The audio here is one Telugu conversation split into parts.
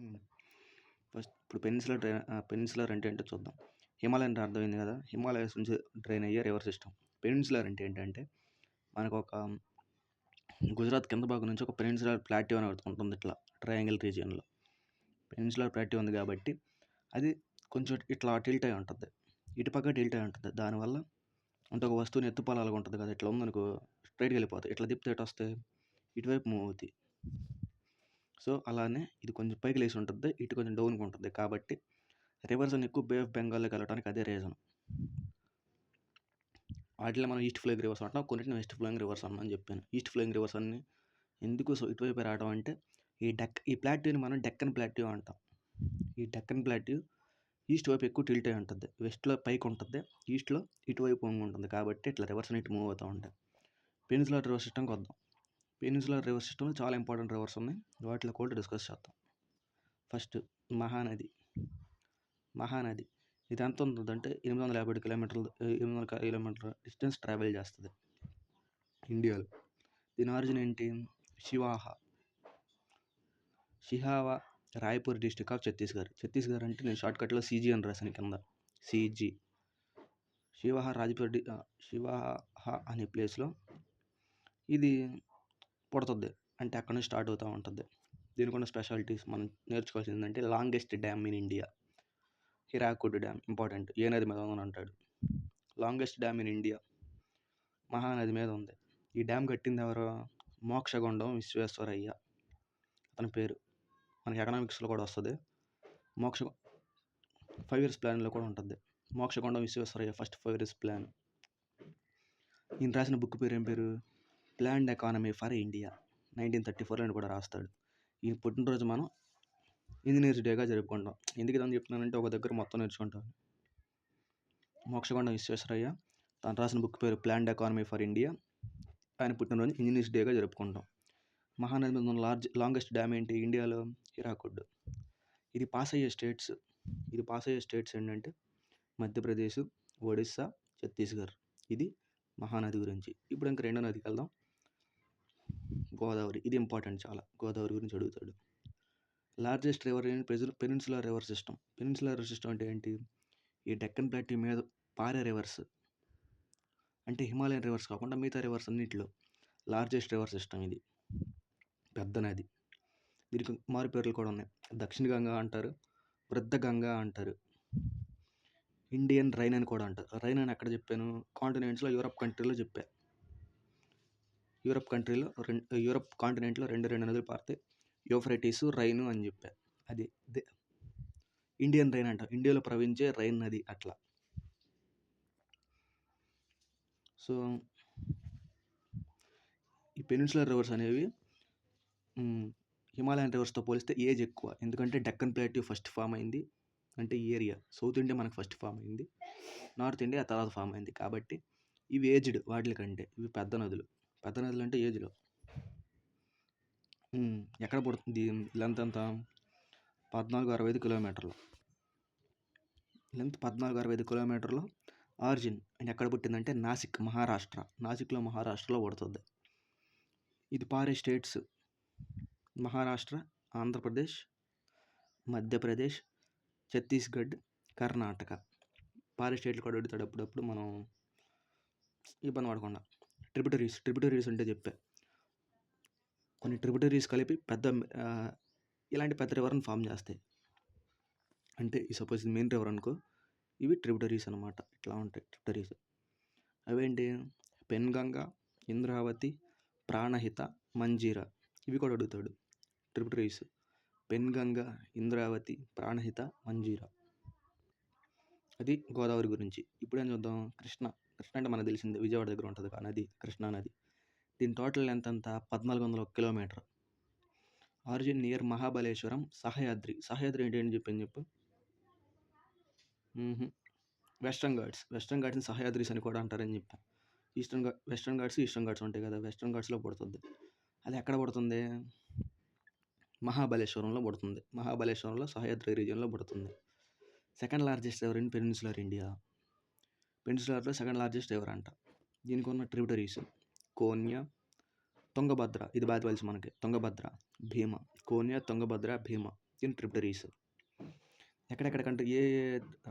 హ్మ్. ఫస్ట్ ఇప్పుడు పెనిన్సులర్ అంటే ఏంటో చూద్దాం. హిమాలయన్ అంటే అర్థమైంది కదా! హిమాలయస్ నుంచి డ్రైన్ అయ్యే రివర్ సిస్టమ్. పెనిన్సులర్ అంటే ఏంటంటే మనకొక గుజరాత్ కింద భాగం నుంచి ఒక పెనిన్సులర్ ప్లాట్యూ అని ఒకటి ఉంటుంది ఇట్లా ట్రయాంగిల్ రీజియన్‌లో. పెనిన్సులర్ ప్లాట్యూ ఉంది కాబట్టి అది కొంచెం ఇట్లా టిల్ట్ అయి ఉంటది. ఇటుపక్క టిల్ట్ అయి ఉంటది. దానివల్ల అంటే ఒక వస్తువుని ఎత్తుపల్లాలుగా ఉంటది కదా! ఇట్లా ఉందనుకో స్ట్రెయిట్‌గా వెళ్ళిపోతాయి. ఇట్లా తిప్పితే ఎటొస్తాయి? ఇటువైపు మూవ్ అవుతాయి. సో, అలానే ఇది కొంచెం పైకి లేసి ఉంటది. ఇటు కొంచెం డౌన్‌గా ఉంటది. కాబట్టి రివర్స్ అని ఎక్కువ బే ఆఫ్ బెంగాల్‌లోకి వెళ్ళడానికి అదే రీజన్. వాటిలో మనం ఈస్ట్ ఫ్లోయింగ్ రివర్స్ అంటాం. కొన్నిటిని వెస్ట్ ఫ్లోయింగ్ రివర్స్ అని చెప్పాను. ఈస్ట్ ఫ్లోయింగ్ రివర్స్ అన్ని ఎందుకు ఇటువైపే రావడం అంటే ఈ ప్లాట్యూని మనం డెక్కన్ ప్లాట్యూ అంటాం. ఈ డెక్కన్ ప్లాట్యూ ఈస్ట్ వైపు ఎక్కువ టిల్ట్ అయి ఉంటుంది. వెస్ట్‌లో పైకి ఉంటుంది. ఈస్ట్‌లో ఇటువైపు వంగి ఉంటుంది. కాబట్టి ఇట్లా రివర్స్ అని ఇటు మూవ్ అవుతూ ఉంటాయి. పెనిన్సులర్ రివర్ సిస్టమ్‌కి వద్దాం. పెనిన్సులర్ రివర్ సిస్టమ్‌లో చాలా ఇంపార్టెంట్ రివర్స్ ఉన్నాయి. వాటిలో కూడా డిస్కస్ చేద్దాం. ఫస్ట్ మహానది. మహానది ఇది ఎంత ఉంటుందంటే 857 కిలోమీటర్లు 800 కిలోమీటర్ల డిస్టెన్స్ ట్రావెల్ చేస్తుంది ఇండియాలో. దీని ఆరిజిన్ ఏంటి? షిహావా రాయ్పూర్ డిస్టిక్ ఆఫ్ ఛత్తీస్గఢ్ అంటే నేను షార్ట్కట్లో సీజీ అని రాశాను కింద. సీజీ శివాహా అనే ప్లేస్లో ఇది పుడుతుంది. అంటే అక్కడ నుంచి స్టార్ట్ అవుతూ ఉంటుంది. దీనికి ఉన్న స్పెషాలిటీస్ మనం నేర్చుకోవాల్సింది ఏంటంటే longest dam in India Hirakud dam important. ఏ నది మీద ఉందని అంటాడు. Longest dam in India Mahanadi మీద ఉంది. ఈ డ్యామ్ కట్టింది ఎవరు? మోక్షగుండం విశ్వేశ్వరయ్య అతని పేరు. మనకి ఎకనామిక్స్లో కూడా వస్తుంది. 5 ఇయర్స్ ప్లాన్లో కూడా ఉంటుంది. Mokshagundam Visvesvaraya first 5 years plan. ఈయన రాసిన బుక్ పేరు ఏం పేరు? ప్లాన్డ్ ఎకానమీ ఫర్ ఇండియా 1934 కూడా రాస్తాడు. ఈ పుట్టినరోజు మనం ఇంజనీర్స్ డేగా జరుపుకుంటాం. ఎందుకు ఇదని చెప్తున్నానంటే ఒక దగ్గర మొత్తం నేర్చుకుంటాం. మోక్షగుండం విశ్వేశ్వరయ్య తను రాసిన బుక్ పేరు ప్లాన్డ్ ఎకానమీ ఫర్ ఇండియా. ఆయన పుట్టినరోజు ఇంజనీర్స్ డేగా జరుపుకుంటాం. మహానది మీద ఉన్న లాంగెస్ట్ డ్యామ్ ఏంటి ఇండియాలో? హిరాకుడ్. ఇది పాస్ అయ్యే స్టేట్స్ ఏంటంటే మధ్యప్రదేశ్, ఒడిస్సా, ఛత్తీస్గఢ్. ఇది మహానది గురించి. ఇప్పుడు ఇంకా రెండో నదికి వెళ్దాం. గోదావరి. ఇది ఇంపార్టెంట్ చాలా. గోదావరి గురించి అడుగుతాడు. Largest river in peninsular river system. Peninsular river system అంటే ఏంటి? ఈ డెక్కన్ ప్లాట్యూ మీద పారే రివర్స్ అంటే హిమాలయన్ రివర్స్ కాకుండా మిగతా రివర్స్ అన్నింటిలో లార్జెస్ట్ రివర్ సిస్టమ్ ఇది. పెద్ద నది. దీనికి మారు పేర్లు కూడా ఉన్నాయి. దక్షిణ గంగా అంటారు, వృద్ధ గంగా అంటారు, ఇండియన్ రైన్ అని కూడా అంటారు. రైన్ అని ఎక్కడ చెప్పాను? కాంటినెంట్స్లో యూరప్ కంట్రీలో చెప్పా. యూరప్ కాంటినెంట్లో రెండు నదులు పారితే యూఫ్రటీస్, రైన్ అని చెప్పా. అది ఇండియన్ రైన్ అంటాం. ఇండియాలో ప్రవహించే రైన్ నది అట్లా. సో ఈ పెనిన్సులర్ రివర్స్ అనేవి హిమాలయన్ రివర్స్తో పోలిస్తే ఏజ్ ఎక్కువ. ఎందుకంటే డెక్కన్ ప్లాట్యూ ఫస్ట్ ఫామ్ అయింది. అంటే ఈ ఏరియా సౌత్ ఇండియా మనకు ఫస్ట్ ఫామ్ అయింది, నార్త్ ఇండియా తర్వాత ఫామ్ అయింది. కాబట్టి ఇవి ఏజ్డ్ వాటికంటే. ఇవి పెద్ద నదులు అంటే ఏజ్లో. ఎక్కడ పడుతుంది? లెంత్ ఎంత? 1465 కిలోమీటర్లు. లెంత్ 1465 కిలోమీటర్లు. ఆరిజిన్ అంటే ఎక్కడ పుట్టిందంటే నాసిక్, మహారాష్ట్రలో పడుతుంది. ఇది పారే స్టేట్స్ మహారాష్ట్ర, ఆంధ్రప్రదేశ్, మధ్యప్రదేశ్, ఛత్తీస్గఢ్, కర్ణాటక. పారే స్టేట్లు కూడా అడుగుతాడు అప్పుడప్పుడు. మనం ఇబ్బంది పడకుండా. ట్రిబ్యూటరీస్ అంటే చెప్పా. కొన్ని ట్రిబ్యూటరీస్ కలిపి ఇలాంటి పెద్ద రివర్ని ఫామ్ చేస్తాయి. అంటే సపోజ్ ఇది మెయిన్ రివర్ అనుకో, ఇవి ట్రిబ్యూటరీస్ అనమాట. ఇట్లా ఉంటాయి ట్రిబ్యూటరీస్. అవేంటి? పెన్గంగా, ఇంద్రావతి, ప్రాణహిత, మంజీరా. ఇవి కూడా అడుగుతాడు. ట్రిబ్యూటరీస్ పెన్గంగా, ఇంద్రావతి, ప్రాణహిత, మంజీరా. అది గోదావరి గురించి. ఇప్పుడేం చూద్దాం? కృష్ణ అంటే మనకు తెలిసింది విజయవాడ దగ్గర ఉంటుంది ఆ నది, కృష్ణా నది. దీని టోటల్ లెంత్ అంతా 1401 kilometre. Origin near Mahabaleshwar, Sahyadri ఏంటి చెప్పు. వెస్ట్రన్ ఘాట్స్ని సహ్యాద్రీస్ అని కూడా అంటారని చెప్పాను. వెస్ట్రన్ ఘాట్స్ ఉంటాయి కదా, వెస్ట్రన్ ఘాట్స్లో పడుతుంది. అది ఎక్కడ పడుతుంది? మహాబలేశ్వరంలో పడుతుంది. మహాబలేశ్వరంలో సహ్యాద్రి రీజియన్లో పడుతుంది. Second largest river in peninsular India. పెనిన్సులర్లో సెకండ్ లార్జెస్ట్ రివర్ అంట. దీనికి ఉన్న ట్రిబ్యూటరీస్ కోన్య, తుంగభద్ర. ఇది బాగా తెలుసు మనకి. తుంగభద్ర, భీమ. కోన్య, తుంగభద్ర, భీమ. దీని ట్రిబ్యూటరీస్. ఎక్కడెక్కడ కంట్రీ ఏ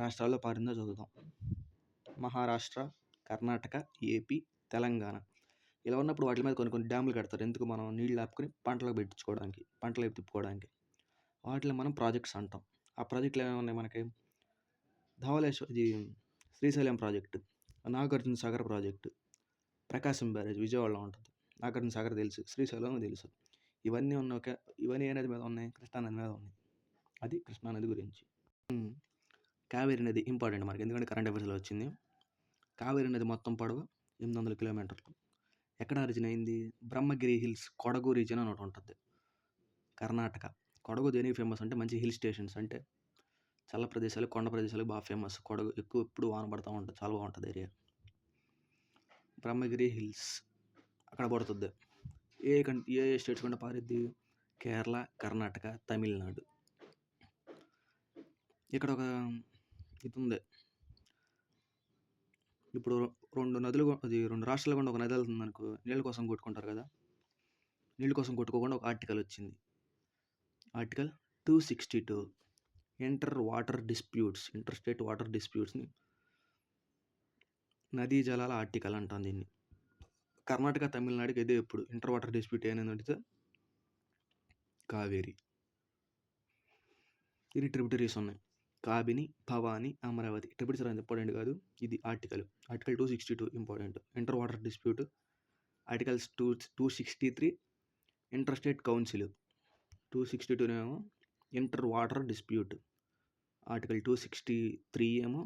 రాష్ట్రాల్లో పారిందో చదువుదాం. మహారాష్ట్ర, కర్ణాటక, ఏపీ, తెలంగాణ. ఇలా ఉన్నప్పుడు వాటి మీద కొన్ని డ్యాములు కడతారు. ఎందుకు? మనం నీళ్ళు ఆపుకొని పంటలకు పెట్టించుకోవడానికి, పంటలకు తిప్పుకోవడానికి. వాటిని మనం ప్రాజెక్ట్స్ అంటాం. ఆ ప్రాజెక్టులు ఏమేమి ఉన్నాయి మనకి? ఇది శ్రీశైలం ప్రాజెక్టు, నాగార్జున సాగర్ ప్రాజెక్టు, ప్రకాశం బ్యారేజ్ విజయవాడలో ఉంటుంది. నాగార్జున సాగర్ తెలుసు, శ్రీశైలం తెలుసు. ఇవన్నీ ఇవన్నీ ఏ నది మీద ఉన్నాయి? కృష్ణానది మీద ఉన్నాయి. అది కృష్ణానది గురించి. కావేరీ నది ఇంపార్టెంట్ మనకి, ఎందుకంటే కరెంట్ అఫైర్స్లో వచ్చింది. కావేరీ నది మొత్తం పొడవు 800 కిలోమీటర్లు. ఎక్కడ ఆరిజిన్ అయింది? బ్రహ్మగిరి హిల్స్, కొడగు రీజియన్ అని ఒకటి ఉంటుంది, కర్ణాటక. కొడగు దేనికి ఫేమస్ అంటే మంచి హిల్ స్టేషన్స్, అంటే చల్ల ప్రదేశాలు, కొండ ప్రదేశాలు బాగా ఫేమస్. కొడగు ఎక్కువ ఎప్పుడు వాన పడుతూ ఉంటుంది, చాలా బాగుంటుంది ఏరియా. బ్రహ్మగిరి హిల్స్ అక్కడ పడుతుంది. ఏ స్టేట్స్ కూడా పారిద్ది? కేరళ, కర్ణాటక, తమిళనాడు. ఇక్కడ ఒక ఇది ఉంది. ఇప్పుడు రెండు రాష్ట్రాలు కూడా ఒక నది వెళ్తుంది అనుకో, నీళ్ళ కోసం కొట్టుకుంటారు కదా. నీళ్ళ కోసం కొట్టుకోకుండా ఒక ఆర్టికల్ వచ్చింది, ఆర్టికల్ 262, ఇంటర్ స్టేట్ వాటర్ డిస్ప్యూట్స్ని నదీ జలాల ఆర్టికల్ అంటాం దీన్ని. కర్ణాటక, తమిళనాడుకి ఇదే ఎప్పుడు ఇంటర్ వాటర్ డిస్ప్యూట్ ఏమైంది అంటే కావేరి. ఇది ట్రిబ్యూటరీస్ ఉన్నాయి, కాబిని, భవాని, అమరావతి. ట్రిబ్యూటరీస్ అనేది ఇంపార్టెంట్ కాదు, ఇది article 262 important. Inter water dispute articles 263 inter state council, 262 ఏమో ఇంటర్ వాటర్ డిస్ప్యూట్, ఆర్టికల్ 263 ఏమో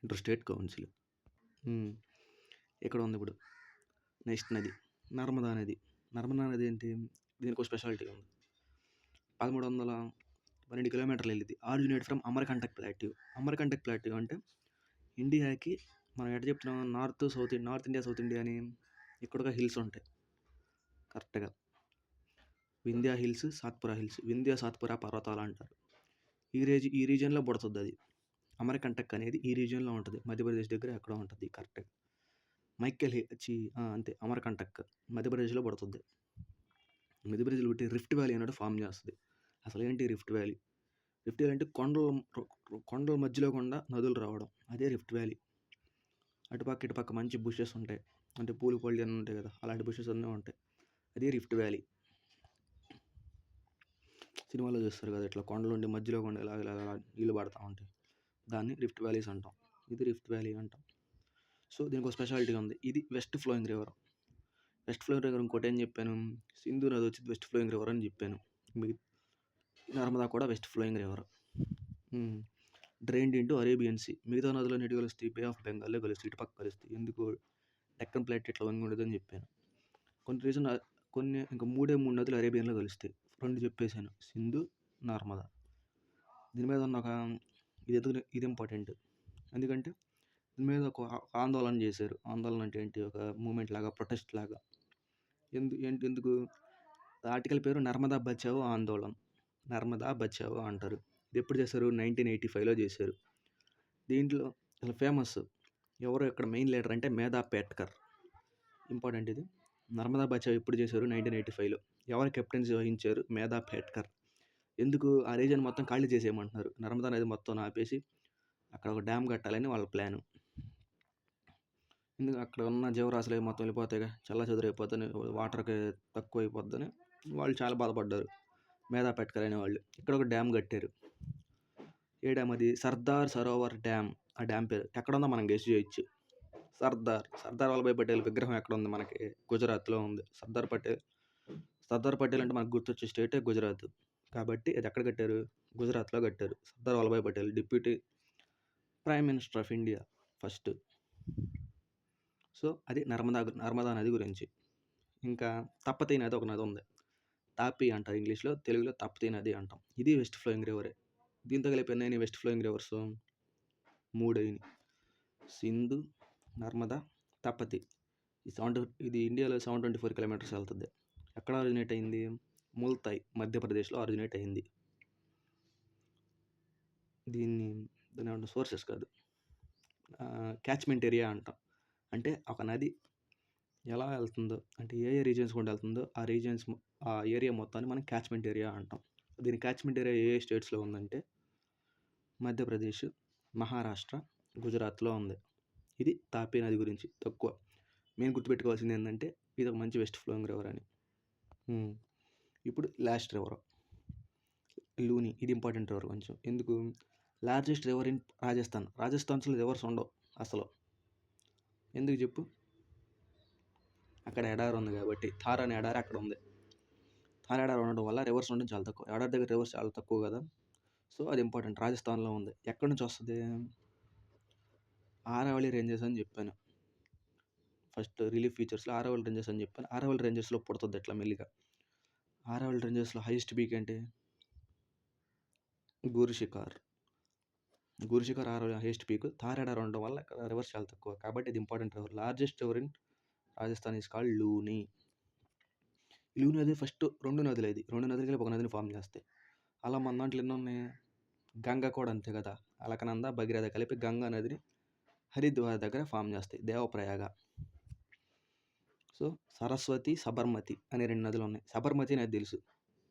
ఇంటర్ స్టేట్ కౌన్సిల్. ఇక్కడ ఉంది ఇప్పుడు నెక్స్ట్ నది నర్మదా నది. నర్మదా నది ఏంటి? దీనికి ఒక స్పెషాలిటీ ఉంది. 1312 కిలోమీటర్లు వెళ్ళింది. Originate from Amarkantak plateau. Amarkantak plateau అంటే ఇండియాకి మనం ఎట్లా చెప్తున్నాం, నార్త్ ఇండియా, సౌత్ ఇండియా అని ఇక్కడ హిల్స్ ఉంటాయి కరెక్ట్గా. వింధ్యా హిల్స్, సాత్పురా హిల్స్, సాత్పురా పర్వతాలు అంటారు. ఈ రీజియన్లో పడుతుంది అది. అమర్కంటక్ అనేది ఈ రీజియన్లో ఉంటుంది, మధ్యప్రదేశ్ దగ్గర ఎక్కడ ఉంటుంది కరెక్ట్గా. అంతే, అమర్కంటక్ మధ్యప్రదేశ్లో పడుతుంది. మధ్యప్రదేశ్లో పుట్టి రిఫ్ట్ వ్యాలీ అనేది ఫామ్ చేస్తుంది. అసలు ఏంటి రిఫ్ట్ వ్యాలీ? రిఫ్ట్ వ్యాలీ అంటే కొండల మధ్యలో కూడా నదులు రావడం, అదే రిఫ్ట్ వ్యాలీ. ఇటుపక్క మంచి బుషెస్ ఉంటాయి, అంటే పూలు పళ్ళు అన్నీ ఉంటాయి కదా, అలాంటి బుషెస్ అన్నీ ఉంటాయి, అదే రిఫ్ట్ వ్యాలీ. సినిమాలో చూస్తారు కదా, ఇట్లా కొండలు ఉండి మధ్యలో కొండ ఇలా నీళ్ళు పడతా ఉంటాయి, దాన్ని రిఫ్ట్ వ్యాలీస్ అంటాం. ఇది రిఫ్ట్ వ్యాలీ అంటాం. సో దీనికి ఒక స్పెషాలిటీ ఉంది, ఇది వెస్ట్ ఫ్లోయింగ్ రివర్. ఇంకోటి ఏం చెప్పాను? సింధు నది వచ్చి వెస్ట్ ఫ్లోయింగ్ రివర్ అని చెప్పాను. నర్మదా కూడా west flowing river. Drained into Arabian sea. మిగతా నదులు నీటి కలుస్తాయి, బే ఆఫ్ బెంగాల్లో కలుస్తాయి, ఇటుపక్క కలుస్తాయి. ఎందుకు? డెక్కన్ ప్లాట్ ఇట్లా వంగి ఉండదు అని చెప్పాను. ఇంకా 3 నదులు అరేబియన్లో కలుస్తాయి. 2 చెప్పేశాను, సింధు, నర్మదా. దీని మీద ఉన్న ఇది ఇంపార్టెంట్, ఎందుకంటే దీని మీద ఒక ఆందోళన చేశారు. ఆందోళన అంటే ఏంటి? ఒక మూమెంట్ లాగా, ప్రొటెస్ట్ లాగా. ఎందుకు? ఆర్టికల్ పేరు నర్మదా బచావో ఆందోళన్. నర్మదా బచావో అంటారు. ఇది ఎప్పుడు చేశారు? 1985లో చేశారు. దీంట్లో అసలు ఫేమస్ ఎవరు ఇక్కడ మెయిన్ లీడర్ అంటే మేధా పేట్కర్. ఇంపార్టెంట్ ఇది. నర్మదా బచావో ఎప్పుడు చేశారు? 1985లో. ఎవరు కెప్టెన్సీ వహించారు? మేధా పేట్కర్. ఎందుకు? ఆ రీజన్ మొత్తం ఖాళీ చేసేయమంటున్నారు, నర్మదా నది మొత్తం ఆపేసి అక్కడ ఒక డ్యామ్ కట్టాలని వాళ్ళ ప్లాను. ఎందుకు? అక్కడ ఉన్న జీవరాశులు మొత్తం వెళ్ళిపోతాయిగా, చల్లచెదురైపోతాయి, వాటర్కి తక్కువ అయిపోద్దని వాళ్ళు చాలా బాధపడ్డారు, మేధా పేట్కర్ అనే వాళ్ళు. ఇక్కడ ఒక డ్యామ్ కట్టారు. ఏ డ్యామ్ అది? సర్దార్ సరోవర్ డ్యామ్. ఆ డ్యామ్ పేరు ఎక్కడ ఉందో మనం గెస్ చేయొచ్చు. సర్దార్ వల్లభాయ్ పటేల్ విగ్రహం ఎక్కడ ఉంది? మనకి గుజరాత్లో ఉంది. సర్దార్ పటేల్ అంటే మనకు గుర్తొచ్చే స్టేటే గుజరాత్, కాబట్టి అది ఎక్కడ కట్టారు? గుజరాత్లో కట్టారు. Sardar Vallabhbhai Patel deputy prime minister of India first. So అది నర్మదా నది గురించి. ఇంకా తప్పతీ నది ఒక నది ఉంది, తాపీ అంటారు ఇంగ్లీష్లో, తెలుగులో తప్పతీ నది అంటాం. ఇది వెస్ట్ ఫ్లోయింగ్ రివరే. దీంతో కలిపి ఎన్ని వెస్ట్ ఫ్లోయింగ్ రివర్స్? 3 అయినాయి, సింధు, నర్మదా, తప్పతీ. ఇది ఇండియాలో 724 కిలోమీటర్స్ వెళ్తుంది. ఎక్కడ ఆరిజినేట్ అయింది? ముల్తాయ్, మధ్యప్రదేశ్లో ఆరిజినేట్ అయింది. దాని సోర్సెస్ కాదు, క్యాచ్మెంట్ ఏరియా అంటాం. అంటే ఒక నది ఎలా వెళ్తుందో, అంటే ఏ రీజియన్స్ గుండా వెళ్తుందో ఆ ఏరియా మొత్తాన్ని మనం క్యాచ్మెంట్ ఏరియా అంటాం. దీని క్యాచ్మెంట్ ఏరియా ఏ స్టేట్స్లో ఉందంటే మధ్యప్రదేశ్, మహారాష్ట్ర, గుజరాత్లో ఉంది. ఇది తాపీ నది గురించి తక్కువ. మేము గుర్తుపెట్టుకోవాల్సింది ఏంటంటే ఇది ఒక మంచి వెస్ట్ ఫ్లోయింగ్ రివర్ అని. ఇప్పుడు లాస్ట్ రివర్ లూని. ఇది ఇంపార్టెంట్ రివర్ కొంచెం. ఎందుకు? లార్జెస్ట్ రివర్ ఇన్ రాజస్థాన్లో రివర్స్ ఉండవు అసలు. ఎందుకు చెప్పు? అక్కడ ఎడారి ఉంది కాబట్టి. థార్ అనే ఎడారి అక్కడ ఉంది. థార్ ఎడారి ఉండడం వల్ల రివర్స్ ఉండడం చాలా తక్కువ. ఎడారి దగ్గర రివర్స్ చాలా తక్కువ కదా, సో అది ఇంపార్టెంట్. రాజస్థాన్లో ఉంది. ఎక్కడి నుంచి వస్తుంది? ఆరావళి రేంజెస్ అని చెప్పాను ఫస్ట్ రిలీఫ్ ఫీచర్స్లో. ఆరావళి రేంజెస్ అని చెప్పాను. ఆరావళి రేంజెస్లో పుడుతుంది ఎట్లా మెల్లిగా. ఆరావళి రేంజెస్లో హైయెస్ట్ పీక్ అంటే గురుశిఖర్ ఆరావళి హైయెస్ట్ పీక్. థార్ ఎడారి ఉండడం వల్ల రివర్స్ చాలా తక్కువ కాబట్టి ఇది important river. Largest river in Rajasthan is called Luni. Luni నది ఫస్ట్ 2 నదులు. ఇది 2 నదులు కలిపి ఒక నదిని ఫామ్ చేస్తాయి. అలా మన దాంట్లో ఎన్ని ఉన్నాయి? గంగ కూడా అంతే కదా. అలకనంద, భగీరథ కలిపి గంగా నదిని హరిద్వార్ దగ్గర ఫామ్ చేస్తాయి, దేవప్రయాగ. సో సరస్వతి, సబర్మతి అనే 2 నదులు ఉన్నాయి. సబర్మతి అనేది తెలుసు,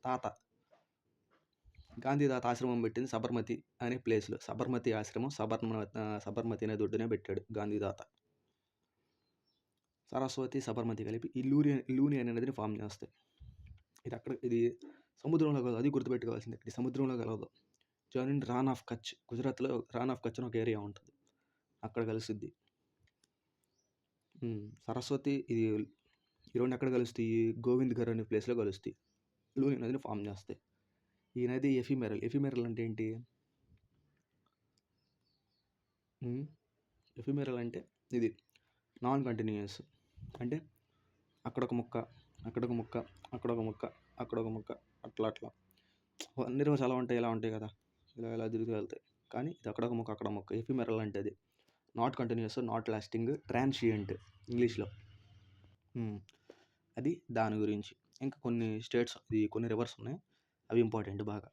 తాత గాంధీ తాత ఆశ్రమం పెట్టింది సబర్మతి అనే ప్లేస్లో. సబర్మతి ఆశ్రమం సబర్మతి నది ఒడ్డునే పెట్టాడు గాంధీ తాత. సరస్వతి, సబర్మతి కలిపి ఈ లూని అనే నదిని ఫామ్ చేస్తాయి. ఇది సముద్రంలో కలదు, అది గుర్తుపెట్టుకోవాల్సింది. ఇది సముద్రంలో కలదు. జాయిన్ రాన్ ఆఫ్ కచ్, గుజరాత్లో రాన్ ఆఫ్ కచ్ అని ఒక ఏరియా ఉంటుంది, అక్కడ కలుస్తుంది. సరస్వతి ఈ 2 ఎక్కడ కలుస్తాయి? గోవింద్ ఘర్ అనే ప్లేస్లో కలుస్తాయి. లూని నదిని ఫామ్ చేస్తాయి. ఈ నది ఎఫిమెరల్ అంటే ఏంటి? ఎఫిమెరల్ అంటే ఇది నాన్ కంటిన్యూయస్. అంటే అక్కడొక ముక్క, అక్కడొక ముక్క, అక్కడొక ముక్క, అక్కడొక ముక్క, అట్లా అన్ని రోజు అలా ఉంటాయి, ఇలా ఉంటాయి కదా, ఇలా తిరుగుతూ వెళ్తాయి. కానీ ఇది అక్కడొక ముక్క, అక్కడ ముక్క. ఎఫిమెరల్ అంటే అది not continuous, not lasting, transient ఇంగ్లీష్లో. అది దాని గురించి. ఇంకా కొన్ని స్టేట్స్, కొన్ని రివర్స్ ఉన్నాయి, అవి ఇంపార్టెంట్ బాగా.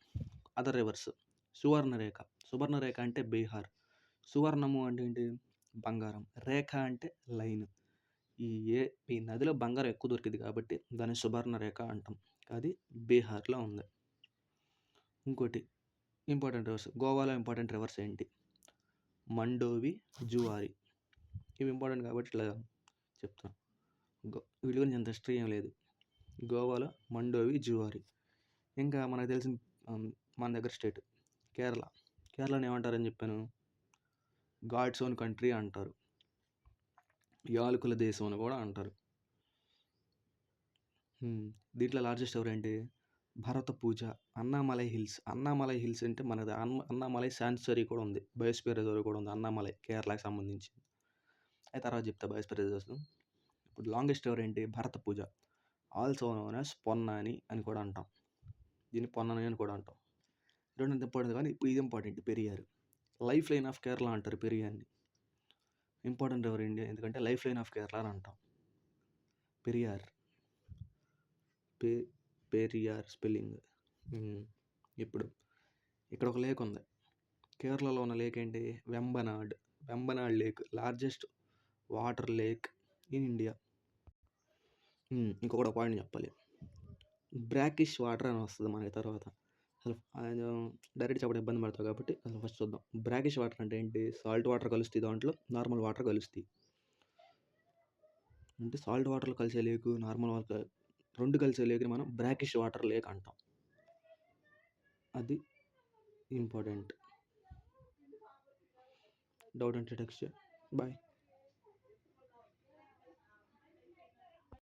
Other reverse. సువర్ణరేఖ అంటే బీహార్. సువర్ణము అంటే ఏంటి? బంగారం. రేఖ అంటే లైన్. ఈ నదిలో బంగారం ఎక్కువ దొరికింది కాబట్టి దాన్ని సువర్ణరేఖ అంటాం. అది బీహార్లో ఉంది. ఇంకోటి ఇంపార్టెంట్ రివర్స్. గోవాలో ఇంపార్టెంట్ రివర్స్ ఏంటి? మండోవి, జువారి. ఇవి ఇంపార్టెంట్ కాబట్టి ఇట్లా చెప్తాను. వీటి గురించి అంత హిస్టరీ ఏం లేదు. గోవాలో మండోవి, జువారి. ఇంకా మనకు తెలిసిన మన దగ్గర స్టేట్ కేరళని ఏమంటారని చెప్పాను? గాడ్స్ ఓన్ కంట్రీ అంటారు, యాలకుల దేశం అని కూడా అంటారు. దీంట్లో లార్జెస్ట్ ఎవరంటే భరత పూజ, అన్నామలై హిల్స్ అంటే మనది అన్నామలై శాంచురీ కూడా ఉంది, బయోస్పియర్ రిజర్వ్ కూడా ఉంది అన్నామలై, కేరళకి సంబంధించి. అయితే తర్వాత చెప్తా బయోస్పియర్ రిజర్వ్స్. ఇప్పుడు లాంగెస్ట్ ఎవరేంటి? భరత పూజ, ఆల్సో నోన్ యాజ్ పొన్నాని అని కూడా అంటాం. దీన్ని పొన్నాని అని కూడా అంటాం. 2 ఇంపార్టెంట్, కానీ ఇప్పుడు ఇది important. Periyar, life line of Kerala అంటారు పెరియార్ని. ఇంపార్టెంట్ ఎవరు ఇండియా, ఎందుకంటే లైఫ్ లైన్ ఆఫ్ కేరళ అని అంటాం. పెరియార్ స్పెల్లింగ్. ఇప్పుడు ఇక్కడ ఒక లేక్ ఉంది, కేరళలో ఉన్న లేక్ ఏంటి? Vembanad lake, largest water lake in India. ఇంకొకటి పాయింట్ చెప్పాలి, బ్రాకిష్ వాటర్ అని వస్తుంది మనకి తర్వాత. అసలు డైరెక్ట్ చెప్పడం ఇబ్బంది పడతావు కాబట్టి అసలు ఫస్ట్ చూద్దాం. బ్రాకిష్ వాటర్ అంటే ఏంటి? సాల్ట్ వాటర్ కలుస్తాయి దాంట్లో, నార్మల్ వాటర్ కలుస్తాయి. అంటే సాల్ట్ వాటర్లో కలిసే లేకు, నార్మల్ వాటర్ 2 కలిసే లేకుని మనం బ్రాకిష్ వాటర్ లేక్ అంటాం. అది ఇంపార్టెంట్. డౌట్ అంటే టెక్స్ట్. బాయ్.